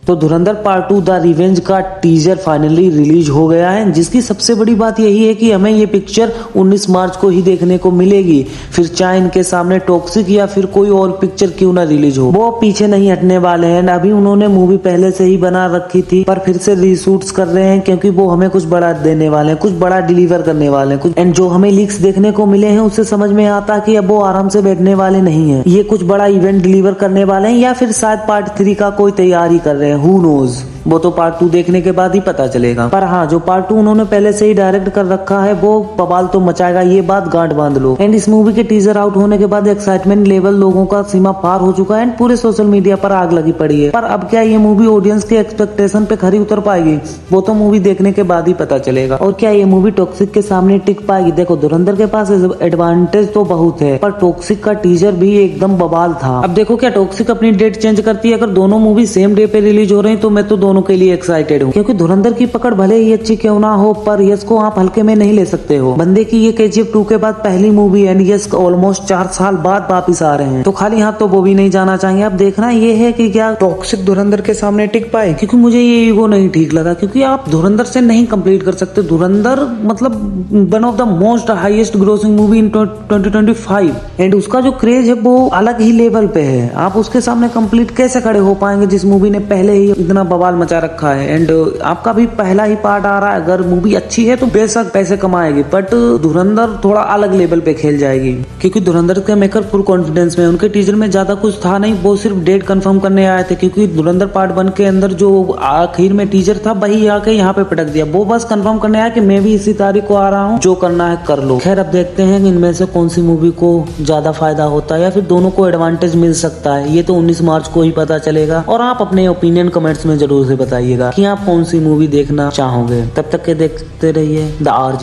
तो धुरंधर part 2 the revenge का teaser finally release हो गया है, जिसकी सबसे बड़ी बात यही है कि हमें ये पिक्चर 19 मार्च को ही देखने को मिलेगी। फिर चाहे इनके सामने टॉक्सिक या फिर कोई और पिक्चर क्यों ना रिलीज हो, वो पीछे नहीं हटने वाले हैं। अभी उन्होंने मूवी पहले से ही बना रखी थी, पर फिर से रीशूट्स कर रहे हैं क्योंकि वो हमें कुछ बड़ा देने वाले हैं, कुछ बड़ा डिलीवर करने वाले हैं कुछ। एंड जो हमें लीक्स देखने को मिले हैं उससे समझ में आता कि अब वो आराम से बैठने वाले नहीं है, ये कुछ बड़ा इवेंट डिलीवर करने वाले हैं या फिर शायद पार्ट 3 का कोई तैयारी कर रहे हैं। हु नोज, वो तो पार्ट 2 देखने के बाद ही पता चलेगा। पर हाँ, जो पार्ट 2 उन्होंने पहले से ही डायरेक्ट कर रखा है वो बवाल तो मचाएगा, ये बात गांठ बांध लो। एंड इस मूवी के टीजर आउट होने के बाद एक्साइटमेंट लेवल लोगों का सीमा पार हो चुका है एंड पूरे सोशल मीडिया पर आग लगी पड़ी है। पर अब क्या ये मूवी ऑडियंस के एक्सपेक्टेशन पे खरी उतर पाएगी, वो तो मूवी देखने के बाद ही पता चलेगा। और क्या ये मूवी टॉक्सिक के सामने टिक पाएगी? देखो, धुरंधर के पास एडवांटेज तो बहुत है, पर टॉक्सिक का टीजर भी एकदम बवाल था। अब देखो, क्या टॉक्सिक अपनी डेट चेंज करती है? अगर दोनों मूवी सेम डे पे रिलीज हो रही है तो मैं तो दोनों के लिए एक्साइटेड हूँ, क्योंकि धुरंधर की पकड़ भले ही अच्छी क्यों ना हो, पर यश को आप हल्के में नहीं ले सकते हो। बंदे की ये KGF 2 के बाद पहली मूवी है, यश ऑलमोस्ट 4 साल बाद वापिस आ रहे हैं, तो खाली हाथ तो वो भी नहीं जाना चाहेंगे। अब देखना ये है कि क्या टॉक्सिक धुरंधर के सामने टिक पाए, क्योंकि मुझे ये ईगो नहीं ठीक लगा, क्योंकि आप धुरंधर से नहीं कंप्लीट कर सकते। धुरंधर मतलब one of the most highest grossing movie in 2025 and उसका जो क्रेज है वो अलग ही लेवल पे है। आप उसके सामने कंप्लीट कैसे खड़े हो पाएंगे जिस मूवी ने पहले ही इतना बवाल मचा रखा है। एंड आपका भी पहला ही पार्ट आ रहा है, अगर मूवी अच्छी है तो बेशक पैसे कमाएगी, बट धुरंधर थोड़ा अलग लेवल पे खेल जाएगी, क्योंकि धुरंधर के मेकर फुल कॉन्फिडेंस में, उनके टीजर में ज्यादा कुछ था नहीं, वो सिर्फ डेट कंफर्म करने आए थे, क्योंकि धुरंधर पार्ट 1 के अंदर जो आखिर में टीजर था वही आके यहाँ पे पटक दिया। वो बस कंफर्म करने आया कि मैं भी इसी तारीख को आ रहा हूँ, जो करना है कर लो। खैर, अब देखते हैं कि इनमें से कौन सी मूवी को ज्यादा फायदा होता है या फिर दोनों को एडवांटेज मिल सकता है, ये तो 19 मार्च को ही पता चलेगा। और आप अपने ओपिनियन कमेंट्स में जरूर से बताइएगा कि आप कौन सी मूवी देखना चाहोगे। तब तक के देखते रहिए द RJ।